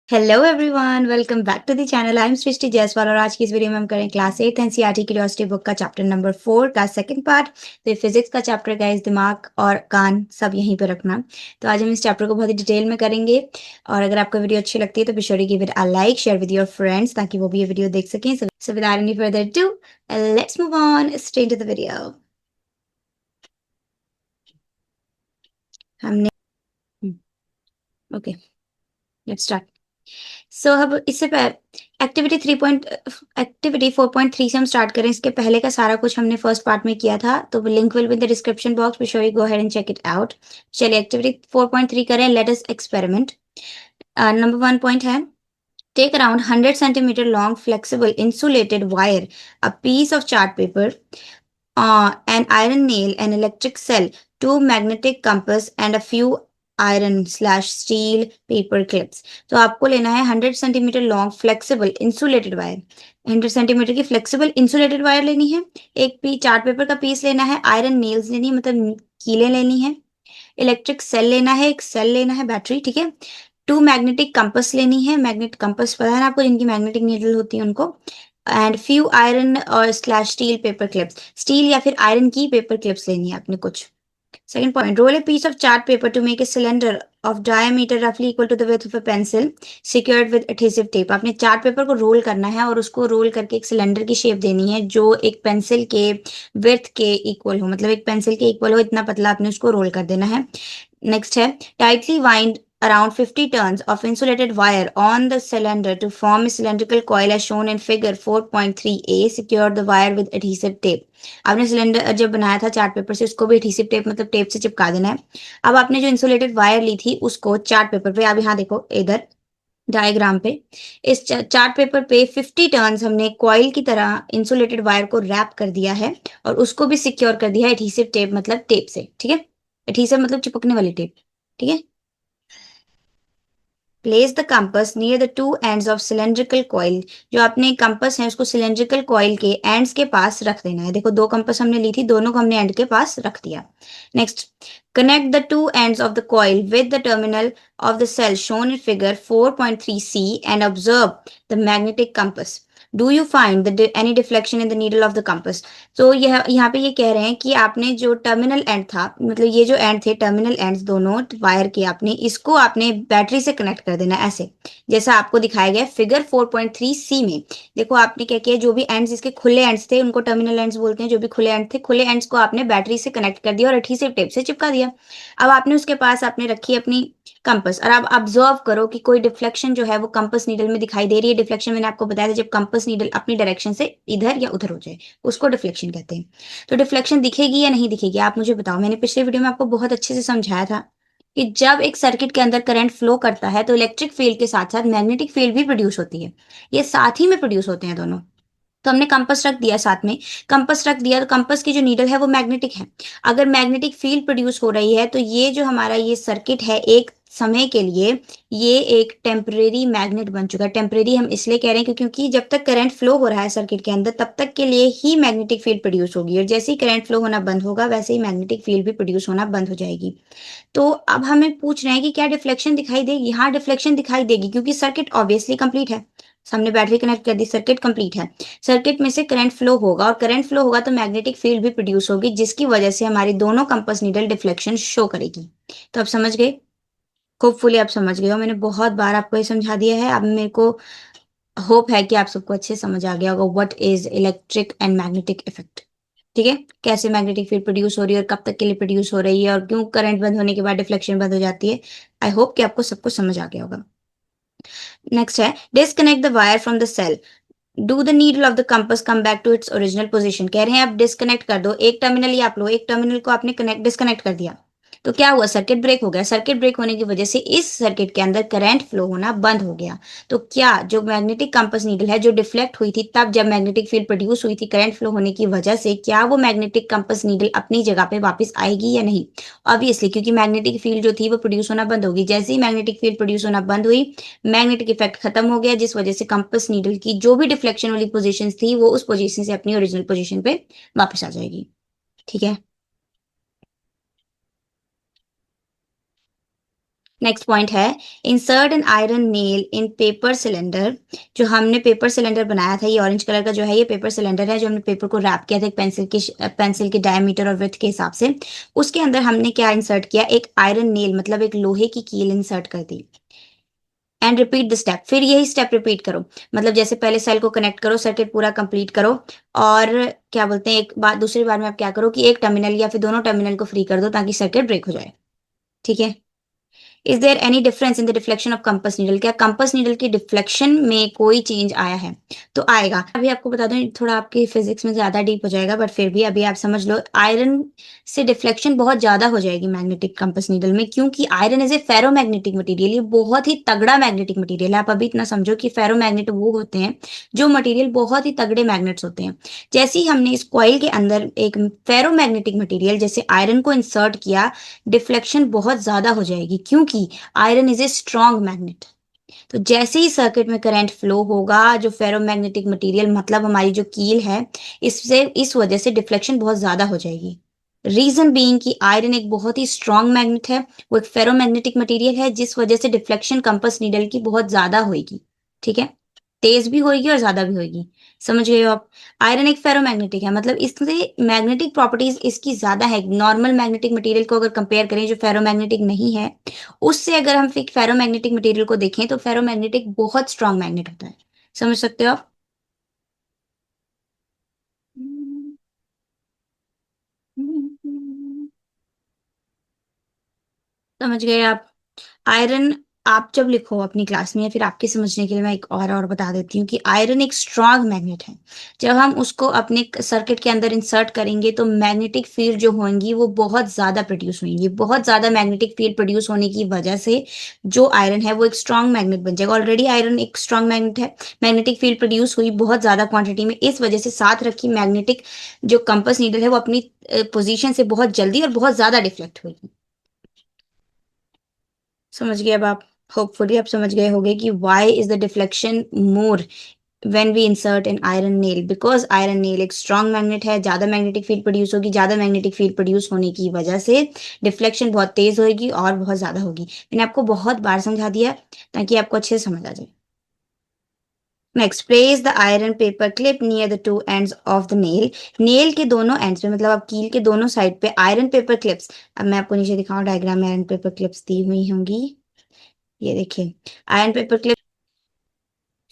Hello everyone, welcome back to the channel. I am Srishti Jaiswal और आज की इस वीडियो में हम करें क्लास 8 एनसीईआरटी क्यूरियोसिटी बुक का चैप्टर नंबर 4 का सेकंड पार्ट। तो ये फिजिक्स का चैप्टर का इस दिमाग और कान सब यहीं पे रखना। तो आज हम इस चैप्टर को बहुत ही डिटेल में करेंगे और अगर आपको वीडियो अच्छी लगती है तो be sure to give it a like, share with your friends ताकि वो भी ये वीडियो देख सकें। So without any further do, let's move on straight to the video. हमने ओके, लेट्स स्टार्ट। सो अब इससे पहले एक्टिविटी 4.3 से हम स्टार्ट करें। इसके पहले का सारा कुछ हमने फर्स्ट पार्ट में किया था, तो link will be in the description box, be sure you go ahead and check it out. चलिए एक्टिविटी 4.3 करें। Let us experiment. Number 1 point है, take around 100 centimeter long flexible insulated wire, a piece of chart paper, an iron nail, an electric cell, two magnetic compass and a few iron slash steel paper clips. तो आपको लेना है 100 centimetre long flexible insulated wire. 100 centimetre की flexible insulated wire लेनी है, एक P chart paper का piece लेना है, आयरन नेल्स लेनी है मतलब कीलें लेनी है, इलेक्ट्रिक सेल लेना है, एक सेल लेना है बैटरी, ठीक है। टू मैग्नेटिक कंपस लेनी है, मैग्नेट कंपस पता है ना आपको, जिनकी मैग्नेटिक नीडल होती है उनको। एंड फ्यू आयरन और slash steel paper clips, steel या फिर आयरन की पेपर क्लिप्स लेनी है आपने कुछ। Second point, roll a piece of chart paper to make a cylinder of diameter roughly equal to the width of a pencil secured with adhesive tape। आपने chart paper को role करना है और उसको रोल करके एक सिलेंडर की shape देनी है जो एक पेंसिल के विड्थ के इक्वल हो, मतलब एक पेंसिल के इक्वल हो, इतना पतला आपने उसको रोल कर देना है। नेक्स्ट है, tightly wind around 50 turns of insulated wire on the cylinder to form a cylindrical coil as shown in figure 4.3a। secure the wire with adhesive tape। आपने सिलेंडर जब बनाया था चार्ट पेपर से, उसको भी एडहीसिव टेप मतलब tape से चिपका देना है। अब आपने जो इंसुलेटेड वायर ली थी उसको चार्ट पेपर पे, आप यहाँ देखो इधर डायग्राम पे, इस चार्ट पेपर पे 50 टर्न्स हमने कॉइल की तरह इंसुलेटेड वायर को रैप कर दिया है और उसको भी सिक्योर कर दिया है एडहीसिव टेप मतलब टेप से, ठीक है। एडहीसिव मतलब चिपकने वाली टेप, ठीक है। Place the compass near the two ends of cylindrical coil. जो अपने कंपस है उसको सिलेंड्रिकल कॉइल के एंड्स के पास रख देना है। देखो दो कंपस हमने ली थी, दोनों को हमने एंड के पास रख दिया। Next, connect the two ends of the coil with the terminal of the cell shown in figure 4.3c and observe the magnetic compass। Do you find any deflection in the needle of the compass। तो यह यहाँ पे ये कह रहे हैं कि आपने जो टर्मिनल एंड था, मतलब ये जो एंड थे टर्मिनल एंड्स दोनों वायर के, आपने इसको आपने बैटरी से कनेक्ट कर देना ऐसे, जैसा आपको दिखाया गया फिगर 4.3c में। देखो आपने क्या किया, जो भी एंड्स इसके खुले एंड्स थे उनको टर्मिनल एंड्स बोलते हैं, जो भी खुले एंड थे, खुले एंड्स को आपने बैटरी से कनेक्ट कर दिया और एडहीसिव टेप से चिपका दिया। अब आपने उसके पास आपने रखी अपनी कंपस और अब ऑब्जर्व करो कि कोई डिफ्लेक्शन जो है वो कंपस नीडल में दिखाई दे रही है। डिफ्लेक्शन मैंने आपको बताया था, जब कंपस नीडल अपनी डायरेक्शन से इधर या उधर हो जाए उसको डिफ्लेक्शन कहते हैं। तो डिफ्लेक्शन दिखेगी या नहीं दिखेगी आप मुझे बताओ। मैंने पिछले वीडियो में आपको बहुत अच्छे से समझाया था कि जब एक सर्किट के अंदर करंट फ्लो करता है तो इलेक्ट्रिक फील्ड के साथ साथ मैग्नेटिक फील्ड भी प्रोड्यूस होती है। ये साथ ही में प्रोड्यूस होते हैं दोनों। तो हमने कंपास रख दिया साथ में, कंपास रख दिया तो कंपास की जो नीडल है वो मैग्नेटिक है। अगर मैग्नेटिक फील्ड प्रोड्यूस हो रही है तो ये जो हमारा ये सर्किट है एक समय के लिए ये एक टेम्परेरी मैग्नेट बन चुका है। टेम्परेरी हम इसलिए कह रहे हैं क्योंकि जब तक करंट फ्लो हो रहा है सर्किट के अंदर तब तक के लिए ही मैग्नेटिक फील्ड प्रोड्यूस होगी और जैसे ही करंट फ्लो होना बंद होगा वैसे ही मैग्नेटिक फील्ड भी प्रोड्यूस होना बंद हो जाएगी। तो अब हमें पूछ रहे हैं कि क्या डिफ्लेक्शन दिखाई देगी। हाँ डिफ्लेक्शन दिखाई देगी क्योंकि सर्किट ऑब्वियसली कंप्लीट है। हमने बैटरी कनेक्ट कर दी, सर्किट कंप्लीट है। सर्किट में से करंट फ्लो होगा और करंट फ्लो होगा तो मैग्नेटिक फील्ड भी प्रोड्यूस होगी जिसकी वजह से हमारी दोनों कंपास नीडल डिफ्लेक्शन शो करेगी। तो आप समझ गए, होपफुली आप समझ गए हो। मैंने बहुत बार आपको ये समझा दिया है, अब मेरे को होप है कि आप सबको अच्छे से समझ आ गया होगा what is electric and magnetic effect, ठीक है। कैसे मैग्नेटिक फील्ड प्रोड्यूस हो रही है और कब तक के लिए प्रोड्यूस हो रही है और क्यों करंट बंद होने के बाद डिफ्लेक्शन बंद हो जाती है। आई होप कि आपको सब कुछ समझ आ गया होगा। नेक्स्ट है, disconnect the wire from the cell. Do the needle of the compass come back to its original position. कह रहे हैं आप डिस्कनेक्ट कर दो, एक टर्मिनल ही आप लो, एक टर्मिनल को आपने कनेक्ट डिस्कनेक्ट कर दिया तो क्या हुआ, सर्किट ब्रेक हो गया। सर्किट ब्रेक होने की वजह से इस सर्किट के अंदर करंट फ्लो होना बंद हो गया। तो क्या जो मैग्नेटिक कंपास नीडल है जो डिफ्लेक्ट हुई थी तब जब मैग्नेटिक फील्ड प्रोड्यूस हुई थी करंट फ्लो होने की वजह से, क्या वो मैग्नेटिक कंपास नीडल अपनी जगह पे वापस आएगी या नहीं। ऑब्वियसली, क्योंकि मैग्नेटिक फील्ड जो थी वो प्रोड्यूस होना बंद होगी। जैसे ही मैग्नेटिक फील्ड प्रोड्यूस होना बंद हुई मैग्नेटिक इफेक्ट खत्म हो गया जिस वजह से कंपास नीडल की जो भी डिफ्लेक्शन वाली पोजीशन थी वो उस पोजीशन से अपनी ओरिजिनल पोजीशन पे वापस आ जाएगी, ठीक है। नेक्स्ट पॉइंट है, insert an iron nail in paper cylinder. जो हमने पेपर सिलेंडर बनाया था, ये ऑरेंज कलर का जो है ये पेपर सिलेंडर है, जो हमने पेपर को रैप किया था एक पेंसिल की डायमीटर और विड्थ के हिसाब से। उसके अंदर हमने क्या इंसर्ट किया, एक आयरन नेल मतलब एक लोहे की कील इंसर्ट कर दी। एंड रिपीट द स्टेप, फिर यही स्टेप रिपीट करो। मतलब जैसे पहले सेल को कनेक्ट करो, सर्किट पूरा कंप्लीट करो, और क्या बोलते हैं, एक बार दूसरी बार में आप क्या करो कि एक टर्मिनल या फिर दोनों टर्मिनल को फ्री कर दो ताकि सर्किट ब्रेक हो जाए। ठीक है। Is there any difference in the deflection of compass needle, क्या कंपास नीडल की डिफ्लेक्शन में कोई चेंज आया है? तो आएगा। अभी आपको बता दूं, थोड़ा आपकी फिजिक्स में ज्यादा डीप हो जाएगा, बट फिर भी अभी आप समझ लो, आयरन से डिफ्लेक्शन बहुत ज्यादा हो जाएगी मैग्नेटिक कंपास नीडल में, क्योंकि iron is a ferromagnetic material, ये बहुत ही तगड़ा मैग्नेटिक मटेरियल है। आप अभी इतना समझो कि फेरोमैग्नेट वो होते हैं जो मटेरियल बहुत ही तगड़े मैग्नेट्स होते हैं। जैसे ही हमने इस कॉइल के अंदर एक फेरोमैग्नेटिक मटेरियल जैसे आयरन को इंसर्ट किया, डिफ्लेक्शन बहुत ज्यादा हो जाएगी, क्योंकि iron is a strong magnet. तो जैसे ही सर्किट में करंट फ्लो होगा, जो फेरोमैग्नेटिक मटेरियल मतलब हमारी जो कील है, इससे इस वजह से डिफ्लेक्शन बहुत ज्यादा हो जाएगी। रीजन बीइंग कि आयरन एक बहुत ही स्ट्रॉन्ग मैग्नेट है, वो एक फेरोमैग्नेटिक मटेरियल है, जिस वजह से डिफ्लेक्शन कंपास नीडल की बहुत ज्यादा होगी। ठीक है, तेज भी होगी और ज्यादा भी होगी। समझ गए हो आप? आयरन एक फेरोमैग्नेटिक है, मतलब इससे मैग्नेटिक प्रॉपर्टीज इसकी ज्यादा है नॉर्मल मैग्नेटिक मटेरियल को अगर कंपेयर करें जो फेरोमैग्नेटिक नहीं है उससे। अगर हम फेरोमैग्नेटिक मटेरियल को देखें तो फेरोमैग्नेटिक बहुत स्ट्रांग मैग्नेट होता है। समझ सकते हो आप? समझ गए आप? आयरन, आप जब लिखो अपनी क्लास में या फिर आपके समझने के लिए मैं एक और बता देती हूँ कि आयरन एक स्ट्रांग मैग्नेट है। जब हम उसको अपने सर्किट के अंदर इंसर्ट करेंगे तो मैग्नेटिक फील्ड जो होंगी वो बहुत ज्यादा प्रोड्यूस होंगी, बहुत ज्यादा मैग्नेटिक फील्ड प्रोड्यूस होने की वजह से जो आयरन है वो एक स्ट्रांग मैग्नेट बन जाएगा। ऑलरेडी आयरन एक स्ट्रांग मैग्नेट है, मैग्नेटिक फील्ड प्रोड्यूस हुई बहुत ज्यादा क्वांटिटी में, इस वजह से साथ रखी मैग्नेटिक जो कंपास नीडल है वो अपनी पोजीशन से बहुत जल्दी और बहुत ज्यादा डिफ्लेक्ट हुई। समझ गए अब आप? होपफुली आप समझ गए होंगे कि why is the deflection more when we insert an iron nail, because iron nail एक strong magnet है, ज्यादा मैग्नेटिक फील्ड प्रोड्यूस होगी, ज्यादा मैग्नेटिक फील्ड प्रोड्यूस होने की वजह से डिफ्लेक्शन बहुत तेज होगी और बहुत ज्यादा होगी। मैंने आपको बहुत बार समझा दिया ताकि आपको अच्छे से समझ आ जाए। Next, place the iron paper clip near the two ends of the nail. Nail के दोनों एंड्स पे, मतलब आप कील के दोनों साइड पे आयरन पेपर क्लिप्स, अब मैं आपको नीचे दिखाऊं डायग्राम में आयरन पेपर क्लिप्स दी हुई होंगी, ये देखिए आयरन पेपर क्लिप।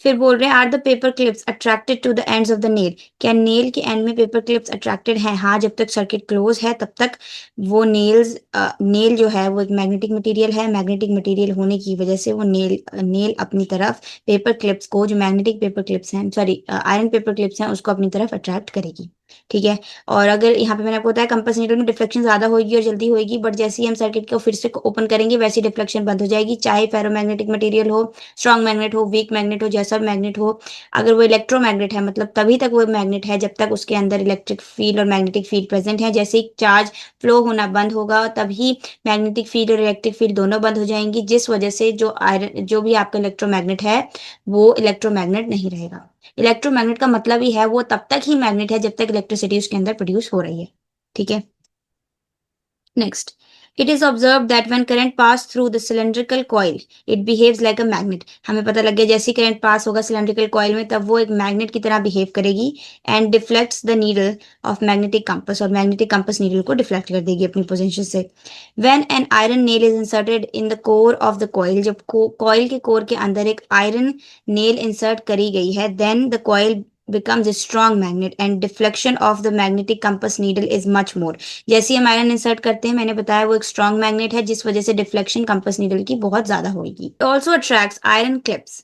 फिर बोल रहे हैं, are the paper clips attracted to the ends of the nail, क्या नेल के एंड में पेपर क्लिप्स अट्रैक्टेड हैं? हाँ, जब तक सर्किट क्लोज है तब तक वो नेल जो है वो एक मैग्नेटिक मटेरियल है, मैग्नेटिक मटेरियल होने की वजह से वो नेल अपनी तरफ पेपर क्लिप्स को, जो मैग्नेटिक पेपर क्लिप्स हैं, सॉरी आयरन पेपर क्लिप्स हैं, उसको अपनी तरफ अट्रैक्ट करेगी। ठीक है। और अगर यहाँ पे मैंने आपको बताया कंपास नीडल में डिफ्लेक्शन ज्यादा होगी और जल्दी होगी, बट जैसे ही हम सर्किट को फिर से ओपन करेंगे वैसे डिफ्लेक्शन बंद हो जाएगी, चाहे फेरोमैग्नेटिक मटेरियल हो, स्ट्रॉन्ग मैग्नेट हो, वीक मैग्नेट हो, जैसा मैग्नेट हो। अगर वो इलेक्ट्रोमैग्नेट है मतलब तभी तक वो मैग्नेट है जब तक उसके अंदर इलेक्ट्रिक फील्ड और मैग्नेटिक फील्ड प्रेजेंट है। जैसे ही चार्ज फ्लो होना बंद होगा तभी मैग्नेटिक फील्ड और इलेक्ट्रिक फील्ड दोनों बंद हो जाएंगी, जिस वजह से जो आयरन, जो भी आपका इलेक्ट्रोमैग्नेट है वो इलेक्ट्रोमैग्नेट नहीं रहेगा। इलेक्ट्रोमैग्नेट का मतलब ही है वो तब तक ही मैग्नेट है जब तक इलेक्ट्रिसिटी उसके अंदर प्रोड्यूस हो रही है। ठीक है। Next, it is observed that when current pass through the cylindrical coil, it behaves like a magnet. हमें पता लग गया जैसे ही करंट पास होगा cylindrical coil में तब वो एक मैग्नेट की तरह बिहेव करेगी, and deflects the needle of magnetic compass, और magnetic compass needle को डिफ्लेक्ट कर देगी अपनी पोजीशन से। When an iron nail is inserted in the core of the coil, जब coil के कोर के अंदर एक आयरन नेल इंसर्ट करी गई है, then the coil becomes a strong magnet and deflection of the magnetic compass needle is much more। जैसे ही हम आयरन इंसर्ट करते हैं, मैंने बताया वो एक स्ट्रॉन्ग मैग्नेट है जिस वजह से डिफ्लेक्शन कंपास नीडल की बहुत ज्यादा होगी। Also attracts iron clips,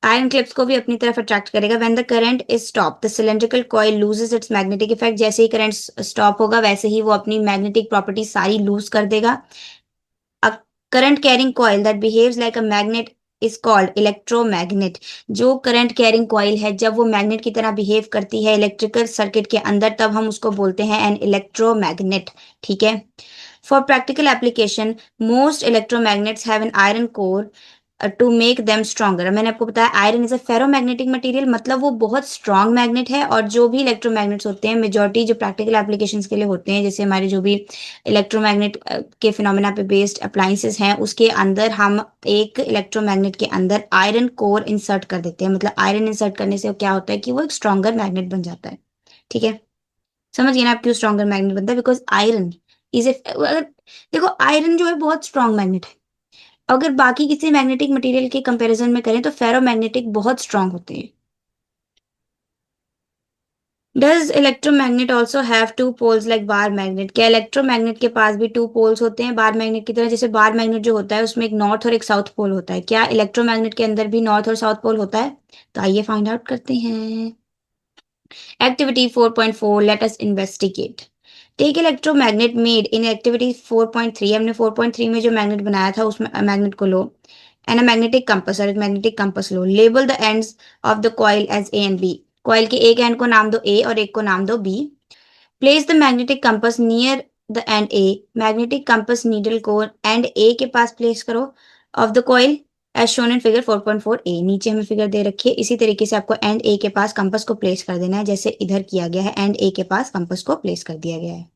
iron clips को भी अपनी तरफ अट्रैक्ट करेगा। When the current is stop the cylindrical coil loses it's magnetic effect, जैसे ही करंट स्टॉप होगा वैसे ही वो अपनी मैग्नेटिक प्रॉपर्टी सारी लूज कर देगा। A current carrying coil that behaves like a magnet is called electromagnet. जो करंट कैरिंग कॉइल है जब वो मैग्नेट की तरह बिहेव करती है इलेक्ट्रिकल सर्किट के अंदर, तब हम उसको बोलते हैं एन इलेक्ट्रोमैग्नेट। ठीक है। For practical application, most electromagnets have an iron core. To make them stronger. मैंने आपको बताया iron is a ferromagnetic material, मतलब वो बहुत स्ट्रांग मैग्नेट है। और जो भी इलेक्ट्रोमैग्नेट्स होते हैं मेजॉरिटी जो प्रैक्टिकल एप्लीकेशंस के लिए होते हैं, जैसे हमारे जो भी इलेक्ट्रोमैग्नेट के फिनोमेना पे बेस्ड अप्लायंसेस हैं, उसके अंदर हम एक इलेक्ट्रोमैग्नेट के अंदर आयरन कोर इंसर्ट कर देते हैं। मतलब आयरन इंसर्ट करने से क्या होता है कि वो एक स्ट्रॉन्गर मैग्नेट बन जाता है। ठीक है, समझ गए ना आप क्यों स्ट्रॉन्गर मैग्नेट बनता है? बिकॉज आयरन इज ए, अगर देखो आयरन जो है बहुत स्ट्रॉन्ग मैग्नेट है। अगर बाकी किसी मैग्नेटिक मटेरियल के कंपैरिजन में करें तो फेरोमैग्नेटिक बहुत स्ट्रांग होते हैं। Does electromagnet also have two poles like bar magnet? क्या इलेक्ट्रोमैग्नेट के पास भी टू पोल्स होते हैं बार मैग्नेट की तरह? जैसे बार मैग्नेट जो होता है उसमें एक नॉर्थ और एक साउथ पोल होता है, क्या इलेक्ट्रोमैग्नेट के अंदर भी नॉर्थ और साउथ पोल होता है? तो आइए फाइंड आउट करते हैं। Activity 4.4, let us investigate. Take electromagnet made in activity 4.3, हमने 4.3 में जो मैग्नेट बनाया था उसमें मैग्नेट को लो, एंड अ मैग्नेटिक कंपास, और एक मैग्नेटिक कंपास लो। Label the ends of the coil as A and B. Coil के एक एंड को नाम दो ए और एक को नाम दो B. Place the magnetic compass near the end A. Magnetic compass needle को एंड ए के पास प्लेस करो of the coil as shown in figure 4.4 A. नीचे हमें फिगर दे रखी है, इसी तरीके से आपको एंड ए के पास कंपास को प्लेस कर देना है, जैसे इधर किया गया है, एंड ए के पास कंपास को प्लेस कर दिया गया है।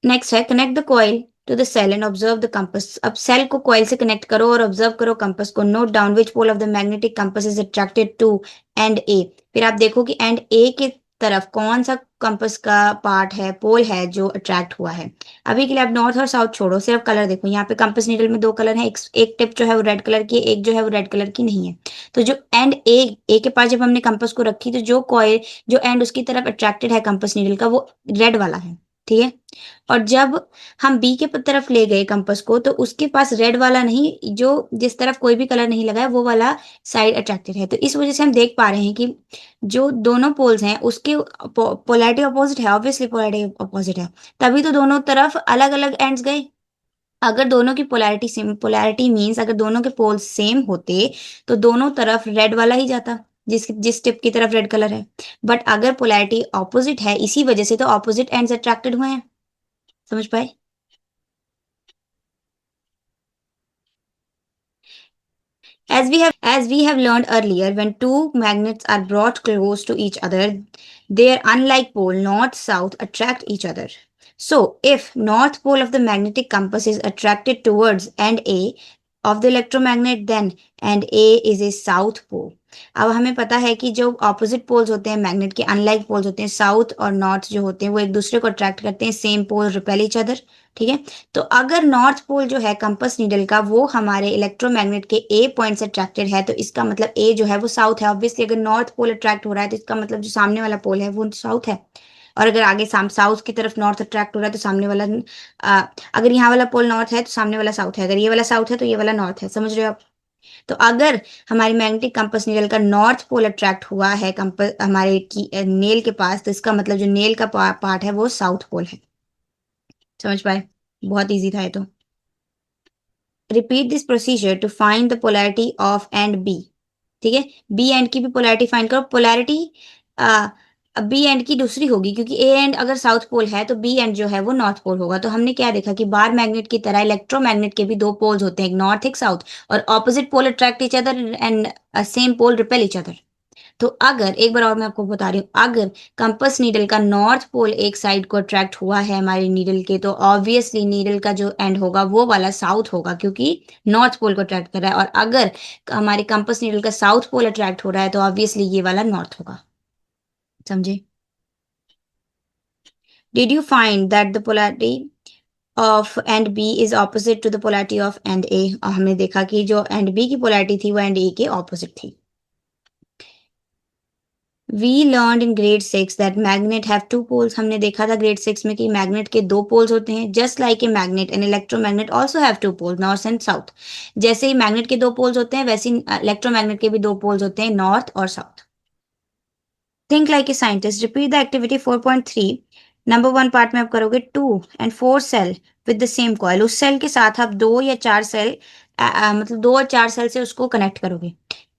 नेक्स्ट है connect the coil to the cell and observe the compass. अब सेल को कॉइल से कनेक्ट करो और ऑब्जर्व करो कंपास को। Note down which pole of the magnetic compass is attracted to end A. फिर आप देखो कि एंड ए के तरफ कौन सा कंपास का पार्ट है, पोल है जो अट्रैक्ट हुआ है। अभी के लिए आप नॉर्थ और साउथ छोड़ो, सिर्फ कलर देखो। यहाँ पे कंपास नीडल में दो कलर है, एक टिप जो है वो रेड कलर की है, एक जो है वो रेड कलर की नहीं है। तो जो एंड ए के पास जब हमने कंपास को रखी तो जो कॉइल, जो एंड उसकी तरफ अट्रैक्टेड है कंपास नीडल का, वो रेड वाला है। ठीक है, और जब हम बी के तरफ ले गए कंपास को तो उसके पास रेड वाला नहीं, जो जिस तरफ कोई भी कलर नहीं लगा है वो वाला साइड अट्रैक्टेड है। तो इस वजह से हम देख पा रहे हैं कि जो दोनों पोल्स हैं उसके पोलैरिटी अपोजिट है, ऑब्वियसली पोलैरिटी अपोजिट है, तभी तो दोनों तरफ अलग अलग एंड्स गए। अगर दोनों की पोलैरिटी सेम, पोलैरिटी मीन्स अगर दोनों के पोल्स सेम होते तो दोनों तरफ रेड वाला ही जाता, जिस जिस टिप की तरफ रेड कलर है। बट अगर पोलैरिटी ऑपोजिट है, इसी वजह से तो ऑपोजिट एंड्स अट्रैक्टेड हुए हैं। समझ पाए? As we have learned earlier, when two magnets are brought close to each other, their unlike pole north south attract each other. So, if north pole of the magnetic compass is attracted towards and A of the electromagnet, then and A is a south pole. अब हमें पता है कि जो opposite poles होते हैं magnet के, unlike poles होते हैं, साउथ और नॉर्थ जो होते हैं वो एक दूसरे को अट्रैक्ट करते हैं, same pole repel each other. ठीक है, तो अगर नॉर्थ पोल जो है कंपास नीडल का वो हमारे इलेक्ट्रोमैग्नेट के ए पॉइंट से अट्रैक्टेड है, तो इसका मतलब ए जो है वो साउथ है। ऑब्वियसली अगर नॉर्थ पोल अट्रैक्ट हो रहा है तो इसका मतलब जो सामने वाला पोल है वो साउथ है। और अगर आगे साउथ की तरफ नॉर्थ अट्रैक्ट हो रहा है तो सामने वाला अगर यहाँ वाला पोल नॉर्थ है तो सामने वाला साउथ है, अगर ये वाला साउथ है तो ये वाला नॉर्थ है। समझ रहे हो आप? तो अगर हमारी मैग्नेटिक कंपास नीडल का नॉर्थ पोल अट्रैक्ट हुआ है कंपास हमारे की नेल के पास, तो इसका मतलब जो नेल का पार्ट है वो साउथ पोल है। समझ पाए? बहुत इजी था ये तो। Repeat this procedure to find the polarity of end B. ठीक है, बी एंड की भी पोलैरिटी फाइंड करो। पोलैरिटी बी एंड की दूसरी होगी, क्योंकि ए एंड अगर साउथ पोल है तो बी एंड जो है वो नॉर्थ पोल होगा। तो हमने क्या देखा कि बार मैग्नेट की तरह इलेक्ट्रोमैग्नेट के भी दो पोल्स होते हैं, एक नॉर्थ एक साउथ, और opposite pole attract each other and same pole repel each other. तो अगर एक बार और मैं आपको बता रही हूँ, अगर कंपास नीडल का नॉर्थ पोल एक साइड को अट्रैक्ट हुआ है हमारी नीडल के, तो ऑब्वियसली नीडल का जो एंड होगा वो वाला साउथ होगा, क्योंकि नॉर्थ पोल को अट्रैक्ट कर रहा है। और अगर हमारे कंपास नीडल का साउथ पोल अट्रैक्ट हो रहा है तो ऑब्वियसली ये वाला नॉर्थ होगा। समझे? Did you find that the polarity of end B is opposite to the polarity of end A? और हमने देखा कि जो एंड बी की पोलैरिटी थी वो एंड ए के ऑपोजिट थी। We learn in grade 6 that magnet have two poles. हमने देखा था ग्रेड 6 में कि मैग्नेट के दो पोल्स होते हैं। Just like a magnet and electromagnet also have two poles, north and south. जैसे ही मैग्नेट के दो पोल्स होते हैं वैसे ही इलेक्ट्रोमैग्नेट के भी दो पोल्स होते हैं, नॉर्थ और south. Think like a scientist. Repeat the activity 4.3। Number one part में आप करोगे 2 and 4 cell with the same coil. उस सेल के साथ आप दो या चार सेल मतलब दो और चार सेल से उसको कनेक्ट करोगे।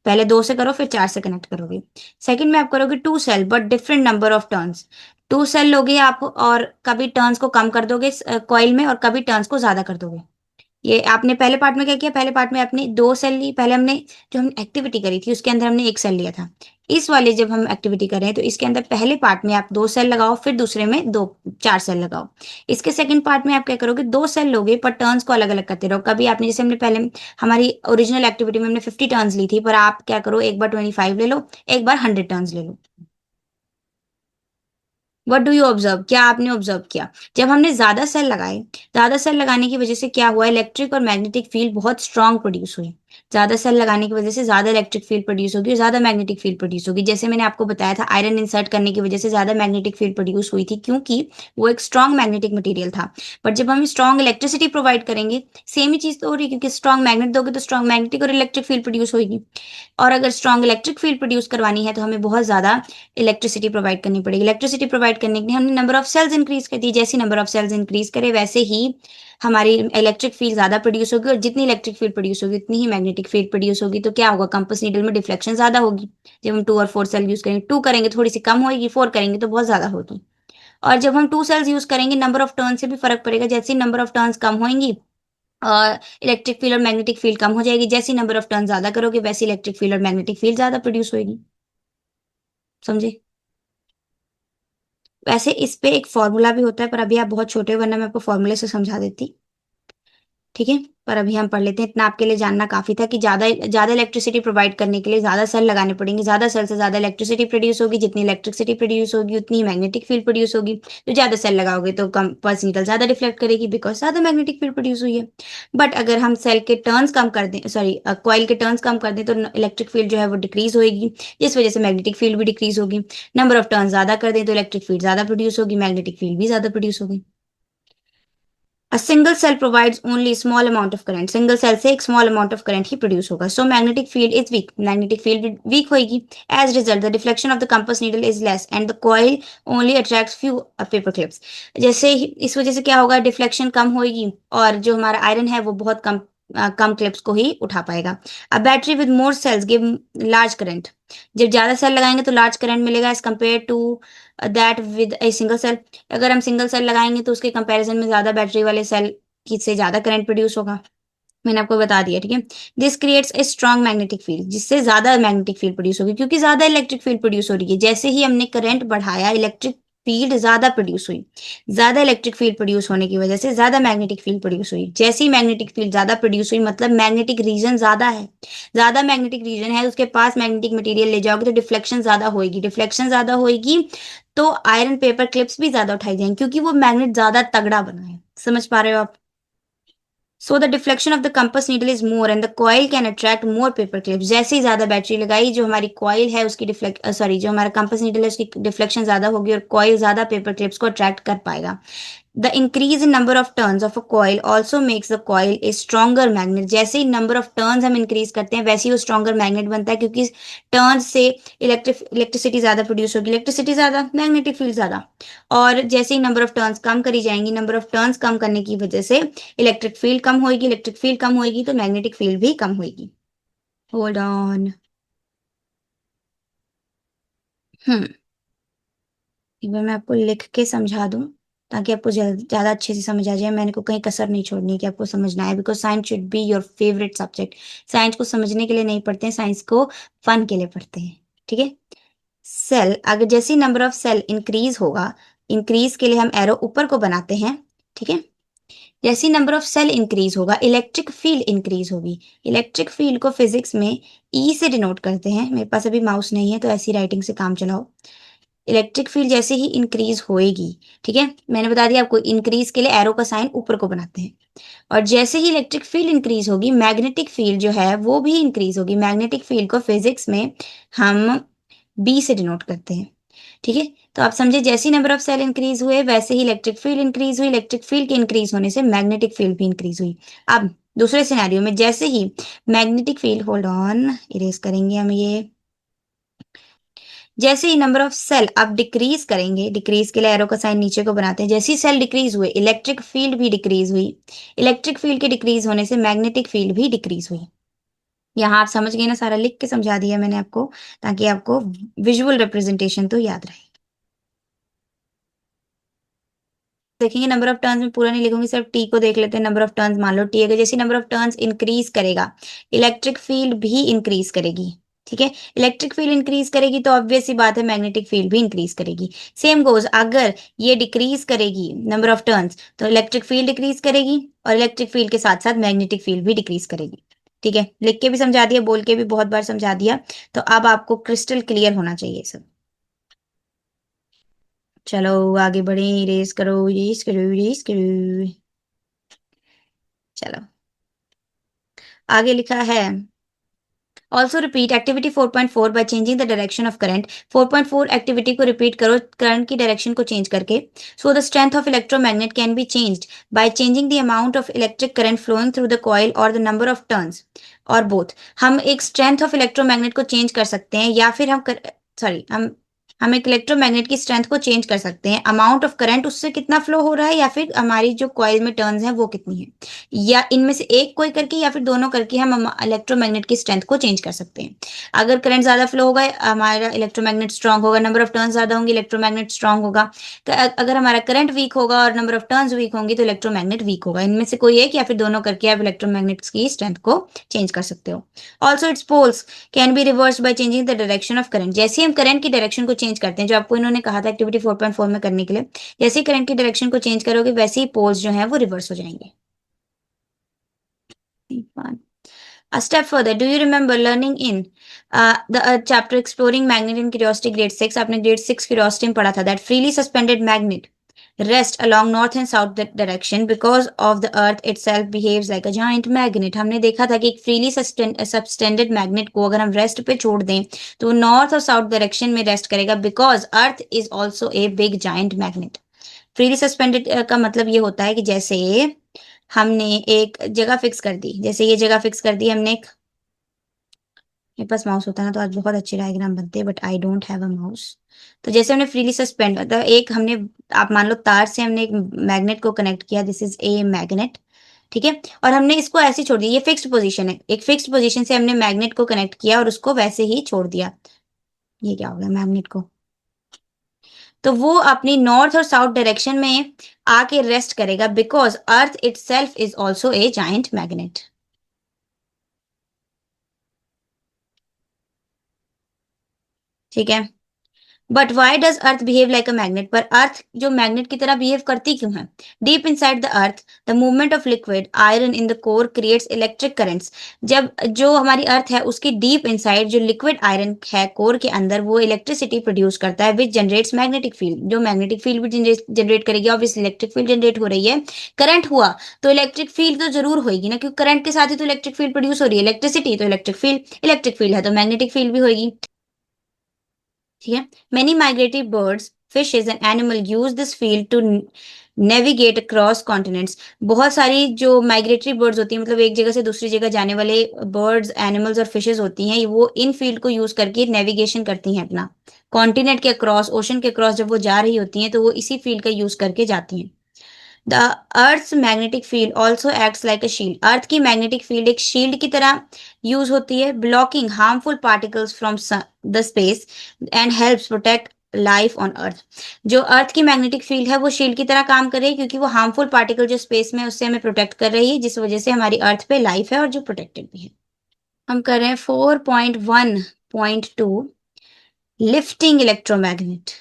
पहले दो से करो फिर चार से कनेक्ट करोगे। सेकंड में आप करोगे 2 cell but different number of turns. 2 cell लोगे आप और कभी टर्न्स को कम कर दोगे कॉइल में और कभी टर्न्स को ज्यादा कर दोगे। ये आपने पहले पार्ट में क्या किया, पहले पार्ट में आपने 2 सेल ली, पहले हमने जो हम एक्टिविटी करी थी उसके अंदर हमने 1 सेल लिया था। इस वाले जब हम एक्टिविटी कर रहे हैं तो इसके अंदर पहले पार्ट में आप 2 सेल लगाओ, फिर दूसरे में 2 4 सेल लगाओ। इसके सेकंड पार्ट में आप क्या करोगे, 2 सेल लोगे पर टर्न्स को अलग-अलग करते रहो। कभी आपने जैसे हमने पहले हमारी ओरिजिनल एक्टिविटी में हमने 50 टर्न्स ली थी, पर आप क्या करो, एक बार 25 ले लो, एक बार 100 टर्न्स ले लो। व्हाट डू यू ऑब्जर्व, क्या आपने ऑब्जर्व किया, जब हमने ज्यादा सेल लगाए, ज्यादा सेल लगाने की वजह से क्या हुआ, इलेक्ट्रिक और मैग्नेटिक फील्ड बहुत स्ट्रांग प्रोड्यूस हुई। ज्यादा सेल लगाने की वजह से ज्यादा इलेक्ट्रिक फील्ड प्रोड्यूस होगी और ज्यादा मैग्नेटिक फील्ड प्रोड्यूस होगी। जैसे मैंने आपको बताया था, आयरन इंसर्ट करने की वजह से ज्यादा मैग्नेटिक फील्ड प्रोड्यूस हुई थी, क्योंकि वो एक स्ट्रांग मैग्नेटिक मटेरियल था। बट जब हम स्ट्रांग इलेक्ट्रिसिटी प्रोवाइड करेंगे, सेम ही चीज तो हो रही है, क्योंकि स्ट्रांग मैग्नेट दोगे तो स्ट्रांग मैग्नेटिक और इलेक्ट्रिक फील्ड प्रोड्यूस होगी। और अगर स्ट्रांग इलेक्ट्रिक फील्ड प्रोड्यूस करवानी है तो हमें बहुत ज़्यादा इलेक्ट्रिसिटी प्रोवाइड करनी पड़ेगी। इलेक्ट्रिसिटी प्रोवाइड करने के लिए हमने नंबर ऑफ सेल्स इंक्रीज कर दी। जैसी नंबर ऑफ सेल्स इंक्रीज करे वैसे ही हमारी इलेक्ट्रिक फील्ड ज़्यादा प्रोड्यूस होगी, और जितनी इलेक्ट्रिक फील्ड प्रोड्यूस होगी उतनी ही मैग्नेटिक फील्ड प्रोड्यूस होगी। तो क्या होगा, कंपास नीडल में डिफ्लेक्शन ज़्यादा होगी। जब हम 2 और 4 सेल यूज़ करेंगे, 2 करेंगे थोड़ी सी कम होगी, 4 करेंगे तो बहुत ज़्यादा होगी। और जब हम 2 सेल्स यूज़ करेंगे, नंबर ऑफ टर्न से भी फर्क पड़ेगा। जैसे ही नंबर ऑफ टर्न्स कम होंगी, इलेक्ट्रिक फील्ड और मैग्नेटिक फील्ड कम हो जाएगी। जैसी नंबर ऑफ टर्न ज्यादा करोगे वैसी इलेक्ट्रिक फील्ड और मैग्नेटिक फील्ड ज्यादा प्रोड्यूस होगी। समझे। वैसे इस पे एक फॉर्मूला भी होता है, पर अभी आप बहुत छोटे हो, वरना मैं आपको फॉर्मूले से समझा देती। ठीक है, पर अभी हम पढ़ लेते हैं। इतना आपके लिए जानना काफी था कि ज्यादा ज्यादा इलेक्ट्रिसिटी प्रोवाइड करने के लिए ज्यादा सेल लगाने पड़ेंगे। ज्यादा सेल से ज्यादा इलेक्ट्रिसिटी प्रोड्यूस होगी, जितनी इलेक्ट्रिसिटी प्रोड्यूस होगी उतनी मैग्नेटिक फील्ड प्रोड्यूस होगी। तो ज्यादा सेल लगाओगे तो कम पल्स निकल ज्यादा डिफ्लेक्ट करेगी, बिकॉज ज्यादा मैग्नेटिक फील्ड प्रोड्यूस हुई है। बट अगर हम सेल के टर्न्स कम कर दें, सॉरी कॉइल के टर्न्स कम कर दें, तो इलेक्ट्रिक फील्ड जो है वो डिक्रीज होगी, जिस वजह से मैग्नेटिक फील्ड भी डिक्रीज होगी। नंबर ऑफ टर्न ज्यादा कर दें तो इलेक्ट्रिक फील्ड ज्यादा प्रोड्यूस होगी, मैग्नेटिक फील्ड भी ज्यादा प्रोड्यूस होगी। A single cell provides only a small amount of current. Single cell से एक small amount of current he produce होगा. So magnetic field is weak. Magnetic field weak होगी. As result, the deflection of the compass needle is less and the coil only attracts few paper clips. जैसे इस वजह से क्या होगा, deflection कम होगी और जो हमारा आयरन है वो बहुत कम क्लिप्स को ही उठा पाएगा। अब battery with more cells give large current. जब ज्यादा सेल लगाएंगे तो लार्ज करंट मिलेगा as compare to that with a single cell. अगर हम सिंगल सेल लगाएंगे तो उसके कंपैरिजन में ज्यादा बैटरी वाले सेल की से ज्यादा करंट प्रोड्यूस होगा। मैंने आपको बता दिया, ठीक है। This creates a strong magnetic field, जिससे ज्यादा मैग्नेटिक फील्ड प्रोड्यूस होगी, क्योंकि ज्यादा इलेक्ट्रिक फील्ड प्रोड्यूस हो रही है। जैसे ही हमने करंट बढ़ाया, इलेक्ट्रिक फील्ड ज्यादा प्रोड्यूस हुई। ज्यादा इलेक्ट्रिक फील्ड प्रोड्यूस होने की वजह से ज्यादा मैग्नेटिक फील्ड प्रोड्यूस हुई। जैसे ही मैग्नेटिक फील्ड ज्यादा प्रोड्यूस हुई, मतलब मैग्नेटिक रीजन ज्यादा है। ज्यादा मैग्नेटिक रीजन है, उसके पास मैग्नेटिक मटेरियल ले जाओगे तो डिफ्लेक्शन ज्यादा होगी। डिफ्लेक्शन ज्यादा होगी तो आयरन पेपर क्लिप्स भी ज्यादा उठाई जाएंगी, क्योंकि वो मैग्नेट ज्यादा तगड़ा बना है। समझ पा रहे हो आप। So the deflection of the compass needle is more and the coil can attract more paper clips. जैसे ही ज्यादा बैटरी लगाई, जो हमारी कॉइल है उसकी डिफ्लेक्ट सॉरी जो हमारा कंपास नीडल है उसकी डिफ्लेक्शन ज्यादा होगी और कॉइल ज्यादा पेपर क्लिप्स को अट्रैक्ट कर पाएगा। The increase in number of turns of a coil also makes the coil A stronger magnet. जैसे ही नंबर ऑफ टर्न्स हम इंक्रीज करते हैं वैसे ही वो स्ट्रॉन्गर मैग्नेट बनता है, क्योंकि टर्न्स से इलेक्ट्रिसिटी ज्यादा प्रोड्यूस होगी, इलेक्ट्रिसिटी ज्यादा मैग्नेटिक फील्ड ज्यादा। और जैसे ही नंबर ऑफ टर्न्स कम करी जाएंगी, नंबर ऑफ टर्न्स कम करने की वजह से इलेक्ट्रिक फील्ड कम होगी, इलेक्ट्रिक फील्ड कम होगी तो मैग्नेटिक फील्ड भी कम होगी। Hold on. हम्म एक बार मैं आपको लिख के समझा दूं, ताकि आपको ज्यादा अच्छे से समझ आ जाए। मैंने को कहीं कसर नहीं छोड़नी है कि आपको समझना है, because science should be your favourite subject. Science को समझने के लिए नहीं पढ़ते हैं, साइंस को फन के लिए पढ़ते हैं। ठीक है। सेल, अगर जैसी नंबर ऑफ सेल इंक्रीज होगा, इंक्रीज के लिए हम एरो ऊपर को बनाते हैं। ठीक है। जैसी नंबर ऑफ सेल इंक्रीज होगा, इलेक्ट्रिक फील्ड इंक्रीज होगी। इलेक्ट्रिक फील्ड को फिजिक्स में ई से डिनोट करते हैं। मेरे पास अभी माउस नहीं है तो ऐसी राइटिंग से काम चलाओ। इलेक्ट्रिक फील्ड जैसे ही इंक्रीज होएगी, ठीक है, मैंने बता दिया आपको, इंक्रीज के लिए एरो का साइन ऊपर को बनाते हैं। और जैसे ही इलेक्ट्रिक फील्ड इंक्रीज होगी, मैग्नेटिक फील्ड जो है वो भी इंक्रीज होगी। मैग्नेटिक फील्ड को फिजिक्स में हम बी से डिनोट करते हैं। ठीक है। तो आप समझे, जैसी नंबर ऑफ सेल इंक्रीज हुए वैसे ही इलेक्ट्रिक फील्ड इंक्रीज हुई। इलेक्ट्रिक फील्ड के इंक्रीज होने से मैग्नेटिक फील्ड भी इंक्रीज हुई। अब दूसरे सिनेरियो में जैसे ही magnetic field, hold on, erase करेंगे हम ये। जैसे ही नंबर ऑफ सेल अब डिक्रीज करेंगे, डिक्रीज के लिए एरो का साइन नीचे को बनाते हैं। जैसे ही सेल डिक्रीज हुए, इलेक्ट्रिक फील्ड भी डिक्रीज हुई। इलेक्ट्रिक फील्ड के डिक्रीज होने से मैग्नेटिक फील्ड भी डिक्रीज हुई। यहाँ आप समझ गए ना, सारा लिख के समझा दिया मैंने आपको, ताकि आपको विजुअल रिप्रेजेंटेशन तो याद रहे। देखेंगे नंबर ऑफ टर्न्स में पूरा नहीं लिखूंगी, सिर्फ टी को देख लेते हैं। नंबर ऑफ टर्न्स मान लो टी, अगर जैसे नंबर ऑफ टर्न्स इंक्रीज करेगा इलेक्ट्रिक फील्ड भी इंक्रीज करेगी। ठीक है, इलेक्ट्रिक फील्ड इंक्रीज करेगी तो ऑब्वियस सी बात है मैग्नेटिक फील्ड भी इंक्रीज करेगी। सेम गोज, अगर ये डिक्रीज करेगी नंबर ऑफ टर्न्स तो इलेक्ट्रिक फील्ड डिक्रीज करेगी, और इलेक्ट्रिक फील्ड के साथ साथ मैग्नेटिक फील्ड भी डिक्रीज करेगी। ठीक है, लिख के भी समझा दिया, बोल के भी बहुत बार समझा दिया, तो अब आपको क्रिस्टल क्लियर होना चाहिए सब। चलो आगे बढ़े, रेस करो रेस करो रेस करो। चलो आगे लिखा है, also repeat activity 4.4 by changing the direction of current. 4.4 activity को रिपीट करो करंट की डायरेक्शन को चेंज करके। So the strength of electromagnet can be changed by changing the amount of electric current flowing through the coil और the number of turns और both. हम एक strength of electromagnet को change कर सकते हैं, या फिर सॉरी हम एक इलेक्ट्रोमैग्नेट की स्ट्रेंथ को चेंज कर सकते हैं, अमाउंट ऑफ करंट उससे कितना फ्लो हो रहा है, या फिर हमारी जो कॉइल में टर्न्स हैं वो कितनी है, या इनमें से एक कोई करके या फिर दोनों करके हम इलेक्ट्रोमैग्नेट की स्ट्रेंथ को चेंज कर सकते हैं। अगर करंट ज्यादा फ्लो होगा हमारा इलेक्ट्रोमैग्नेट स्ट्रांग होगा, नंबर ऑफ टर्न्स ज्यादा होंगे इलेक्ट्रोमैग्नेट स्ट्रांग होगा। अगर हमारा करंट वीक होगा और नंबर ऑफ टर्न्स वीक होंगी तो इलेक्ट्रोमैग्नेट वीक होगा। इनमें से कोई एक या फिर दोनों करके आप इलेक्ट्रोमैग्नेट्स की स्ट्रेंथ को चेंज कर सकते हो। Also its poles can be reverse by changing the direction of current. जैसे ही हम करंट की डायरेक्शन को चेंज करते हैं, जो आपको इन्होंने कहा था एक्टिविटी 4.4 में करने के लिए, जैसे ही करंट की डायरेक्शन को चेंज करोगे वैसे ही पोल्स जो है वो रिवर्स हो जाएंगे। A step further, do you remember learning in the chapter exploring magnet in curiosity grade 6? आपने grade 6 curiosity में पढ़ा था that freely suspended magnet rest along north and south direction because of the earth itself behaves like a giant magnet. हमने देखा था कि एक freely suspended magnet को अगर हम रेस्ट पे छोड़ दें तो वो नॉर्थ और साउथ डायरेक्शन में रेस्ट करेगा, because earth is also a big giant magnet. Freely suspended का मतलब ये होता है कि जैसे हमने एक जगह फिक्स कर दी, जैसे ये जगह फिक्स कर दी हमने एक, मेरे पास माउस होता ना तो आज बहुत अच्छे डायग्राम बनते, but I don't have a mouse. तो जैसे हमने फ्रीली सस्पेंड मतलब एक हमने, आप मान लो तार से हमने एक मैग्नेट को कनेक्ट किया, दिस इज ए मैग्नेट। ठीक है, और हमने इसको ऐसे छोड़ दिया, ये फिक्स्ड पोजीशन है, एक फिक्स्ड पोजीशन से हमने मैग्नेट को कनेक्ट किया और उसको वैसे ही छोड़ दिया। ये क्या हो गया मैग्नेट को, तो वो अपनी नॉर्थ और साउथ डायरेक्शन में आके रेस्ट करेगा, because earth itself is also a giant magnet. ठीक है, but why does earth behave like a magnet, पर अर्थ जो मैग्नेट की तरह बिहेव करती क्यों है? Deep in side the earth the movement of liquid iron in the core creates electric currents. जब जो हमारी अर्थ है उसकी डीप इनसाइड जो लिक्विड आयरन है कोर के अंदर, वो इलेक्ट्रिसिटी प्रोड्यूस करता है विच जनरेट्स मैग्नेटिक फील्ड, जो मैग्नेटिक फील्ड भी जनरेट करेगी। ऑब्वियसली इलेक्ट्रिक फील्ड जनरेट हो रही है, करंट हुआ तो इलेक्ट्रिक फील्ड तो जरूर होगी ना, क्योंकि करंट के साथ ही तो इलेक्ट्रिक फील्ड प्रोड्यूस हो रही है, इलेक्ट्रिसिटी तो इलेक्ट्रिक फील्ड है तो मैग्नेटिक फील्ड भी होगी। ठीक है, many migratory birds fishes and animal use this field to navigate across continents. बहुत सारी जो माइग्रेटरी बर्ड्स होती हैं, मतलब एक जगह से दूसरी जगह जाने वाले बर्ड्स एनिमल्स और फिशेज होती हैं, वो इन फील्ड को यूज करके नेविगेशन करती हैं अपना कॉन्टिनेंट के अक्रॉस, ओशन के अक्रॉस जब वो जा रही होती हैं तो वो इसी फील्ड का यूज करके जाती हैं। The earth's magnetic field also acts like a shield. Earth की मैग्नेटिक फील्ड एक शील्ड की तरह यूज होती है, blocking harmful particles from the space and helps protect life on earth. जो अर्थ की मैग्नेटिक फील्ड है वो शील्ड की तरह काम कर रही है, क्योंकि वो हार्मफुल पार्टिकल जो स्पेस में उससे हमें प्रोटेक्ट कर रही है, जिस वजह से हमारी अर्थ पे लाइफ है और जो प्रोटेक्टेड भी है। हम कर रहे हैं 4.1.2 lifting electromagnet.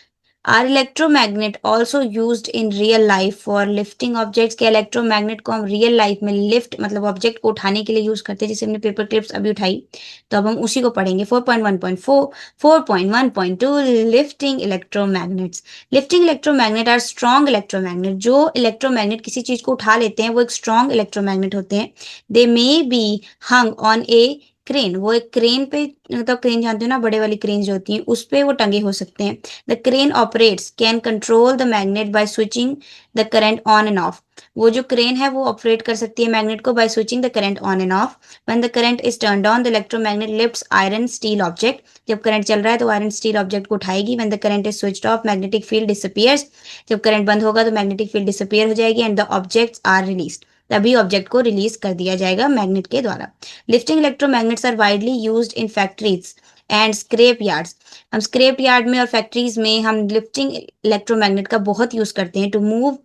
Are electromagnet also used in real life for lifting objects? क्या इलेक्ट्रोमैग्नेट को हम रियल लाइफ में लिफ्ट मतलब ऑब्जेक्ट को उठाने के लिए यूज करते हैं, जैसे हमने पेपर क्लिप्स अभी उठाई, तो अब हम उसी को पढ़ेंगे। 4.1.4 4.1.2 lifting electromagnets. Lifting electromagnet are strong electromagnet. जो इलेक्ट्रोमैग्नेट किसी चीज को उठा लेते हैं वो एक स्ट्रॉन्ग इलेक्ट्रोमैग्नेट होते हैं। They may be hung on a crane, वो एक क्रेन पे, मतलब क्रेन जानते हो ना, बड़े वाली क्रेन जो होती है उस पे वो टंगे हो सकते हैं। The crane operators can control the magnet by switching the current on and off. वो जो क्रेन है वो ऑपरेट कर सकती है मैग्नेट को by switching the current on and off. When the current is turned on the electromagnet lifts iron steel object. जब current चल रहा है तो आयरन स्टील ऑब्जेक्ट को उठाएगी। When the current is switched off magnetic field disappears. जब current बंद होगा तो मैग्नेटिक फील्ड डिसअपीयर हो जाएगी and the objects are released. तभी ऑब्जेक्ट को रिलीज कर दिया जाएगा मैग्नेट के द्वारा। Lifting electromagnets are widely used in factories and scrap yards. हम स्क्रैप यार्ड में और फैक्ट्रीज में हम लिफ्टिंग इलेक्ट्रोमैग्नेट का बहुत यूज करते हैं to move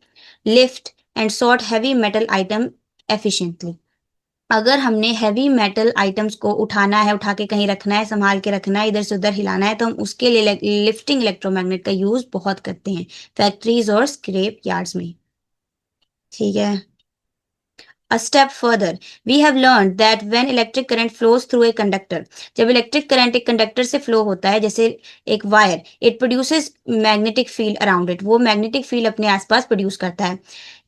lift and sort heavy metal item efficiently. अगर हमने हैवी मेटल आइटम्स को उठाना है, उठा के कहीं रखना है, संभाल के रखना है, इधर से उधर हिलाना है, तो हम उसके लिए लिफ्टिंग इलेक्ट्रोमैग्नेट का यूज बहुत करते हैं फैक्ट्रीज और स्क्रैप यार्ड्स में। ठीक है। A step further, we have learned that when electric current flows through a conductor, जब इलेक्ट्रिक करंट एक कंडक्टर से फ्लो होता है जैसे एक wire, it produces magnetic field around it, वो मैग्नेटिक फील्ड अपने आसपास प्रोड्यूस करता है।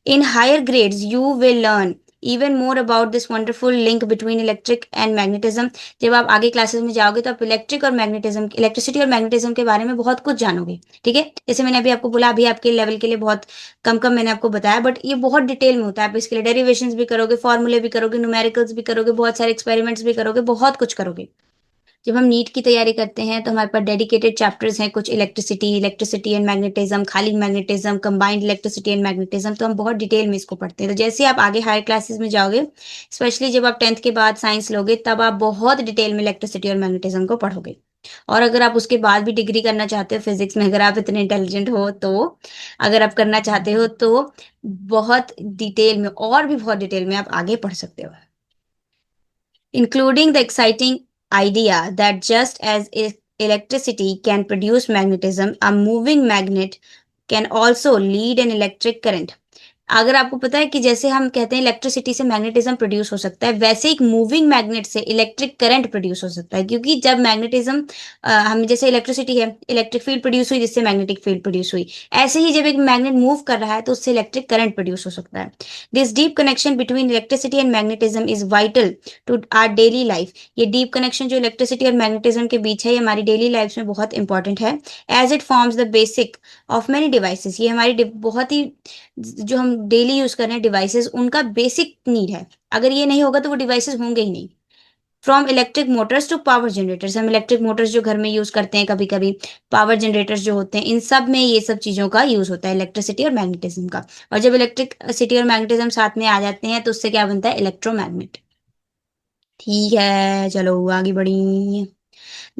In higher grades you will learn even more about this wonderful link between electric and magnetism. जब आप आगे क्लासेस में जाओगे तो आप इलेक्ट्रिक और मैग्नेटिज्म, इलेक्ट्रिसिटी और मैग्नेटिज्म के बारे में बहुत कुछ जानोगे। ठीक है, जैसे मैंने अभी आपको बोला, अभी आपके लेवल के लिए बहुत कम कम मैंने आपको बताया, बट ये बहुत डिटेल में होता है। आप इसके लिए डेरिवेशंस भी करोगे, फॉर्मूले भी करोगे, न्यूमेरिकल्स भी करोगे, बहुत सारे एक्सपेरिमेंट्स भी करोगे, बहुत कुछ करोगे। जब हम नीट की तैयारी करते हैं तो हमारे पास डेडिकेटेड चैप्टर्स हैं, कुछ इलेक्ट्रिसिटी, इलेक्ट्रिसिटी एंड मैग्नेटिज्म, खाली magnetism, combined electricity and magnetism, तो हम बहुत डिटेल में इसको पढ़ते हैं। तो जैसे आप आगे हायर क्लासेस में जाओगे, स्पेशली जब आप 10th के बाद साइंस लोगे, तब आप बहुत डिटेल में इलेक्ट्रिसिटी और मैग्नेटिज्म को पढ़ोगे। और अगर आप उसके बाद भी डिग्री करना चाहते हो फिजिक्स में, अगर आप इतने इंटेलिजेंट हो तो, अगर आप करना चाहते हो तो बहुत डिटेल में, और भी बहुत डिटेल में आप आगे पढ़ सकते हो, including the exciting idea that just as electricity can produce magnetism, a moving magnet can also lead an electric current। अगर आपको पता है कि जैसे हम कहते हैं इलेक्ट्रिसिटी से मैग्नेटिज्म प्रोड्यूस हो सकता है, वैसे एक मूविंग मैग्नेट से इलेक्ट्रिक करंट प्रोड्यूस हो सकता है, क्योंकि जब मैग्नेटिज्म, हम जैसे इलेक्ट्रिसिटी है, इलेक्ट्रिक फील्ड प्रोड्यूस हुई जिससे मैग्नेटिक फील्ड प्रोड्यूस हुई, ऐसे ही जब एक मैग्नेट मूव कर रहा है तो उससे इलेक्ट्रिक करंट प्रोड्यूस हो सकता है। This deep connection between electricity and magnetism is vital to our daily life. ये डीप कनेक्शन जो इलेक्ट्रिसिटी और मैग्नेटिज्म के बीच है, ये हमारी डेली लाइफ में बहुत इंपॉर्टेंट है। As it forms the basic of many devices, ये हमारी बहुत ही, जो हम डेली यूज कर रहे हैं डिवाइसेस, उनका बेसिक नीड है। अगर ये नहीं होगा तो वो डिवाइसेस होंगे ही नहीं। From electric motors to power generators, हम इलेक्ट्रिक मोटर्स जो घर में यूज करते हैं कभी कभी, पावर जनरेटर्स जो होते हैं, इन सब में ये सब चीजों का यूज होता है, इलेक्ट्रिसिटी और मैग्नेटिज्म का। और जब इलेक्ट्रिक सिटी और मैग्नेटिज्म साथ में आ जाते हैं तो उससे क्या बनता है, इलेक्ट्रोमैग्नेट। ठीक है, चलो आगे बढ़ी।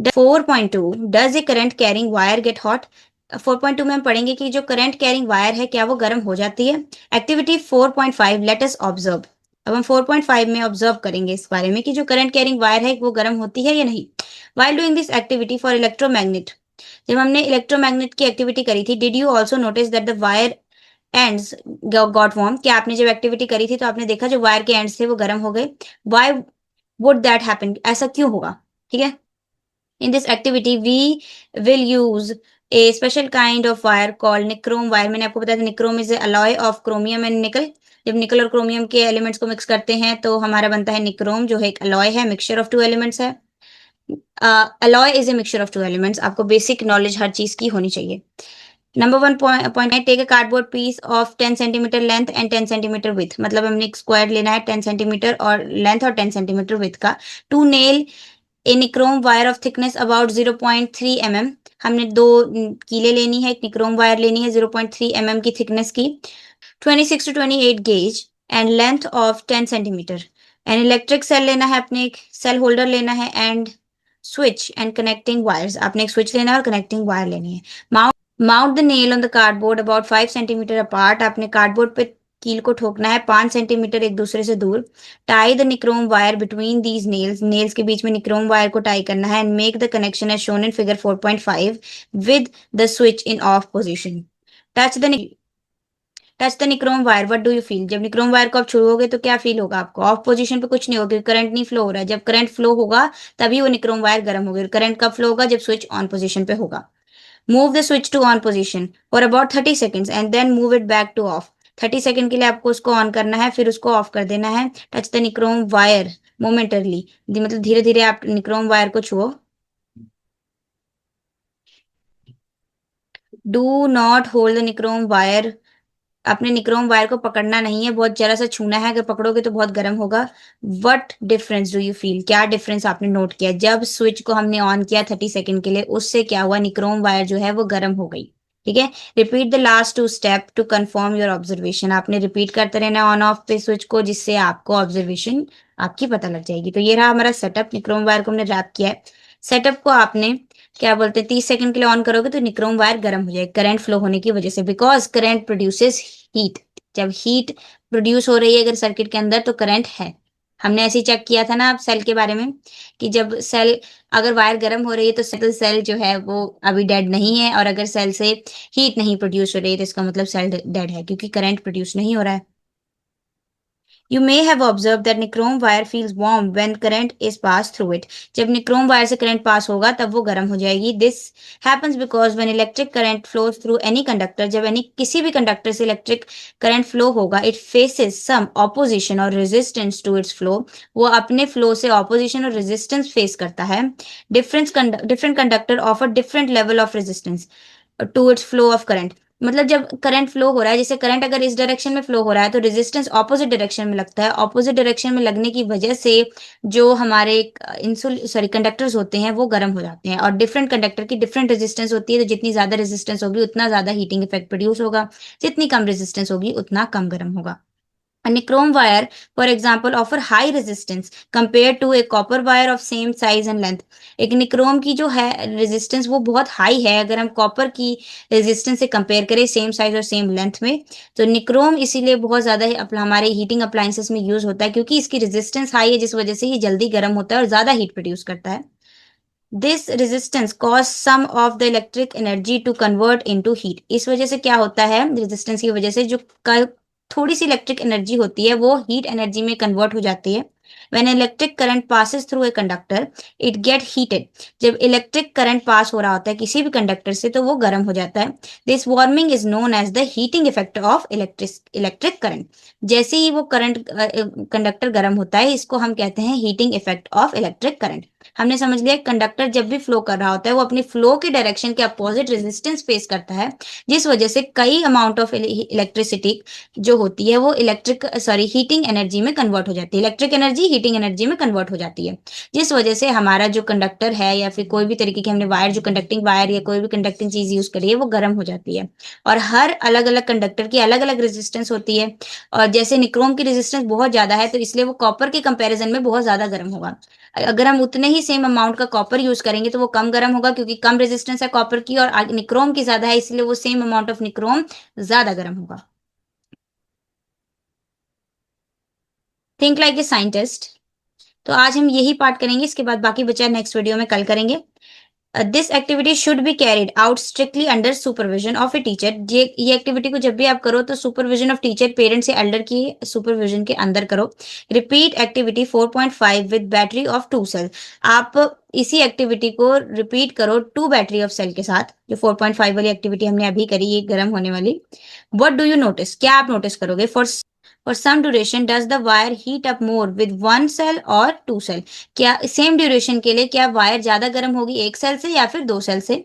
4.2, does a current carrying wire get hot. 4.2 में हम पढ़ेंगे कि जो करंट कैरिंग वायर है क्या वो गर्म हो जाती है। Activity 4.5, let us observe. अब हम 4.5 में ऑब्जर्व करेंगे इस बारे में कि जो करंट कैरिंग वायर है वो गर्म होती है या नहीं। While doing this activity for electromagnet, जब हमने इलेक्ट्रोमैग्नेट की एक्टिविटी करी थी, did you also notice that the wire ends got warm. क्या आपने जब एक्टिविटी करी थी तो आपने देखा जो वायर के एंड्स थे वो गर्म हो गए। वाई वुड दैट हैपन, ऐसा क्यों होगा। ठीक है। In this activity, we will use a special kind of wire called nichrome wire। मैंने आपको बताया था nichrome is a alloy of chromium and nickel। जब निकल और क्रोमियम के एलिमेंट्स को मिक्स करते हैं तो हमारा बनता है निक्रोम, जो है एक अलॉय है, मिक्सचर ऑफ टू एलिमेंट्स है। Alloy is a mixture of two elements, आपको बेसिक नॉलेज हर चीज की होनी चाहिए। नंबर 1 पॉइंट है, take a cardboard piece of 10 centimetre length and 10 centimetre width. मतलब हमने एक स्क्वायर लेना है 10 सेंटीमीटर और लेंथ और 10 सेंटीमीटर विथ का, to nail a nichrome wire of thickness about 0.3 mm। हमने दो कीले लेनी है, एक निक्रोम वायर लेनी है 0.3 mm की थिकनेस की, 26 to 28 gauge and length of 10 centimetre. And electric cell लेना है अपने, एक सेल होल्डर लेना है, and switch and connecting wires, आपने एक स्विच लेना है और कनेक्टिंग वायर लेनी है। Mount the nail on the cardboard about 5 centimetre apart, आपने कार्डबोर्ड पे कील को ठोकना है 5 सेंटीमीटर एक दूसरे से दूर। Tie the nichrome wire between these nails, nails के बीच में निक्रोम वायर को टाई करना है। And make the connection as shown in figure 4.5 with the switch in off position. Touch the touch the nichrome wire, what do you feel. जब nichrome wire को आप छुओगे तो क्या फील होगा आपको, ऑफ पोजीशन पे कुछ नहीं होगा, करंट नहीं फ्लो हो रहा है। जब करंट फ्लो होगा तभी वो निक्रोम वायर गर्म होगी। करंट कब फ्लो होगा, जब स्विच ऑन पोजीशन पे होगा। Move the switch to on position for about 30 seconds and then move it back to off. 30 second के लिए आपको उसको ऑन करना है, फिर उसको ऑफ कर देना है। Touch the nichrome wire momentarily, मतलब धीरे धीरे आप निक्रोम वायर को छुओ। Do not hold the nichrome wire, अपने निक्रोम वायर को पकड़ना नहीं है, बहुत जरा सा छूना है, अगर पकड़ोगे तो बहुत गर्म होगा। What difference do you feel, क्या डिफरेंस आपने नोट किया जब स्विच को हमने ऑन किया 30 सेकेंड के लिए, उससे क्या हुआ, निक्रोम वायर जो है वो गर्म हो गई। ठीक है। Repeat the last two step to confirm your observation, आपने रिपीट करते रहना ऑन ऑफ पे स्विच को, जिससे आपको ऑब्जर्वेशन आपकी पता लग जाएगी। तो ये रहा हमारा सेटअप, निक्रोम वायर को हमने रैप किया है। सेटअप को आपने क्या बोलते हैं, 30 सेकंड के लिए ऑन करोगे तो निक्रोम वायर गर्म हो जाएगा करंट फ्लो होने की वजह से, बिकॉज करंट प्रोड्यूसेस हीट। जब हीट प्रोड्यूस हो रही है अगर सर्किट के अंदर तो करंट है। हमने ऐसे ही चेक किया था ना आप सेल के बारे में कि जब सेल अगर वायर गर्म हो रही है तो सेल जो है वो अभी डेड नहीं है, और अगर सेल से हीट नहीं प्रोड्यूस हो रही है तो इसका मतलब सेल डेड है क्योंकि करंट प्रोड्यूस नहीं हो रहा है। You may have observed that nichrome wire feels warm when current is passed through it. जब निक्रोम वायर से करंट पास होगा तब वो गर्म हो जाएगी. This happens because when electric current flows through any conductor, जब किसी भी कंडक्टर से इलेक्ट्रिक करंट फ्लो होगा, it faces some opposition or resistance to its flow. वो अपने फ्लो से ऑपोजिशन और रेजिस्टेंस फेस करता है. Different conductor offer different level of resistance to its flow of current. मतलब जब करंट फ्लो हो रहा है, जैसे करंट अगर इस डायरेक्शन में फ्लो हो रहा है तो रेजिस्टेंस ऑपोजिट डायरेक्शन में लगता है. ऑपोजिट डायरेक्शन में लगने की वजह से जो हमारे कंडक्टर्स होते हैं वो गर्म हो जाते हैं, और डिफरेंट कंडक्टर की डिफरेंट रेजिस्टेंस होती है, तो जितनी ज्यादा रेजिस्टेंस होगी उतना ज्यादा हीटिंग इफेक्ट प्रोड्यूस होगा, जितनी कम रेजिस्टेंस होगी उतना कम गर्म होगा. A nichrome wire, for example, offer high resistance compared to a copper wire of same size and length. एक निक्रोम की जो है रेजिस्टेंस वो बहुत हाई है अगर हम कॉपर की रेजिस्टेंस से कंपेयर करें सेम साइज और सेम लेंथ में. तो निक्रोम इसीलिए बहुत ज़्यादा हमारे हीटिंग अप्लायंसेस में यूज होता है क्योंकि इसकी रेजिस्टेंस हाई है, जिस वजह से ये जल्दी गर्म होता है और ज़्यादा हीट प्रोड्यूस करता है. This resistance cause some of the electric energy to convert into heat. इस वजह से क्या होता है, रेजिस्टेंस की वजह से जो थोड़ी सी इलेक्ट्रिक एनर्जी होती है वो हीट एनर्जी में कन्वर्ट हो जाती है. When electric current passes through a conductor it get heated. जब इलेक्ट्रिक करंट पास हो रहा होता है किसी भी कंडक्टर से तो वो गर्म हो जाता है. This warming is known as the heating effect of electric current. जैसे ही वो करंट कंडक्टर गर्म होता है इसको हम कहते हैं heating effect of electric current. हमने समझ लिया कंडक्टर जब भी फ्लो कर रहा होता है वो अपनी फ्लो के डायरेक्शन के अपोजिट रेजिस्टेंस फेस करता है, जिस वजह से कई अमाउंट ऑफ इलेक्ट्रिसिटी जो होती है वो हीटिंग एनर्जी में कन्वर्ट हो जाती है. इलेक्ट्रिक एनर्जी हीटिंग एनर्जी में कन्वर्ट हो जाती है, जिस वजह से हमारा जो कंडक्टर है या फिर कोई भी तरीके की हमने वायर, जो कंडक्टिंग वायर या कोई भी कंडक्टिंग चीज यूज करी है वो गर्म हो जाती है. और हर अलग अलग कंडक्टर की अलग अलग रेजिस्टेंस होती है, और जैसे निक्रोम की रेजिस्टेंस बहुत ज्यादा है तो इसलिए वो कॉपर के कंपैरिजन में बहुत ज्यादा गर्म होगा. अगर हम उतने ही सेम अमाउंट का कॉपर यूज करेंगे तो वो कम गर्म होगा क्योंकि कम रेजिस्टेंस है कॉपर की और निक्रोम की ज्यादा है, इसलिए वो सेम अमाउंट ऑफ निक्रोम ज्यादा गर्म होगा. Think like a scientist. तो आज हम यही पार्ट करेंगे, इसके बाद बाकी बचा नेक्स्ट वीडियो में कल करेंगे. This activity should be carried out strictly under supervision of a teacher. ये एक्टिविटी को जब भी आप करो तो सुपरविजन ऑफ टीचर, पेरेंट्स या एल्डर की सुपरविजन के अंदर करो. Repeat activity 4.5 with battery of 2 cell. आप इसी एक्टिविटी को रिपीट करो 2 बैटरी ऑफ सेल के साथ. जो 4.5 वाली एक्टिविटी हमने अभी करी, ये गर्म होने वाली. व्हाट डू यू नोटिस, क्या आप नोटिस करोगे? For some duration does the wire heat up more with 1 cell और 2 सेल. क्या सेम ड्यूरेशन के लिए क्या वायर ज्यादा गर्म होगी एक सेल से या फिर 2 सेल से?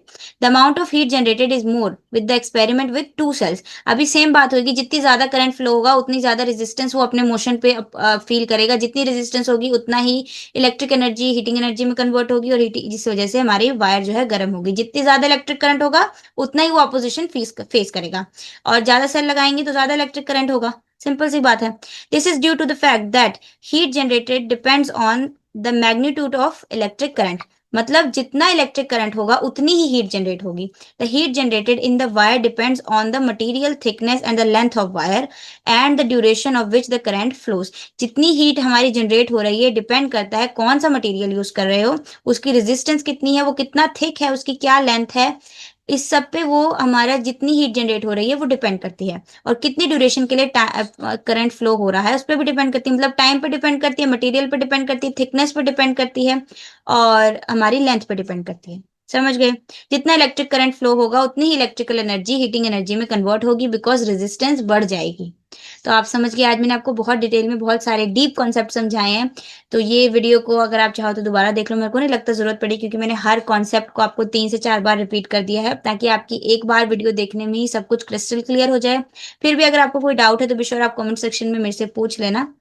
The amount of heat generated is more with the experiment with 2 cells. अभी सेम बात होगी, जितनी ज्यादा करंट फ्लो होगा उतनी ज्यादा रेजिस्टेंस वो अपने मोशन पे फील करेगा. जितनी रेजिस्टेंस होगी उतना ही इलेक्ट्रिक एनर्जी हीटिंग एनर्जी में कन्वर्ट होगी, और जिस वजह से हमारी वायर जो है गर्म होगी. जितनी ज्यादा इलेक्ट्रिक करंट होगा उतना ही वो अपोजिशन फेस करेगा, और ज्यादा सेल लगाएंगे तो ज्यादा इलेक्ट्रिक करंट होगा. सिंपल सी बात है. This is due to the fact that heat generated depends on the magnitude of electric current. मतलब जितना इलेक्ट्रिक करंट होगा उतनी ही हीट जनरेट होगी. The heat generated in the wire depends on the material thickness and the length of wire and the duration of which the current flows. जितनी heat हमारी generate हो रही है डिपेंड करता है कौन सा मटेरियल यूज कर रहे हो, उसकी रेजिस्टेंस कितनी है, वो कितना थिक है, उसकी क्या लेंथ है. इस सब पे वो हमारा जितनी हीट जनरेट हो रही है वो डिपेंड करती है, और कितनी ड्यूरेशन के लिए करंट फ्लो हो रहा है उस पर भी डिपेंड करती है. मतलब टाइम पे डिपेंड करती है, मटेरियल पे डिपेंड करती है, थिकनेस पे डिपेंड करती है, और हमारी लेंथ पे डिपेंड करती है. समझ गए? जितना इलेक्ट्रिक करंट फ्लो होगा उतनी ही इलेक्ट्रिकल एनर्जी हीटिंग एनर्जी में कन्वर्ट होगी, बिकॉज रेजिस्टेंस बढ़ जाएगी. तो आप समझ गए, आज मैंने आपको बहुत डिटेल में बहुत सारे डीप कॉन्सेप्ट समझाए हैं. तो ये वीडियो को अगर आप चाहो तो दोबारा देख लो, मेरे को नहीं लगता जरूरत पड़ी क्योंकि मैंने हर कॉन्सेप्ट को आपको 3 से 4 बार रिपीट कर दिया है, ताकि आपकी एक बार वीडियो देखने में ही सब कुछ क्रिस्टल क्लियर हो जाए. फिर भी अगर आपको कोई डाउट है तो बेशक आप कमेंट सेक्शन में मेरे से पूछ लेना.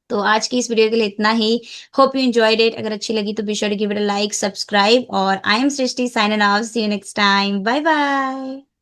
तो आज की इस वीडियो के लिए इतना ही. Hope you enjoyed it. अगर अच्छी लगी तो be sure to give it a like, subscribe, और I am Srishti signing off. See you next time. Bye bye.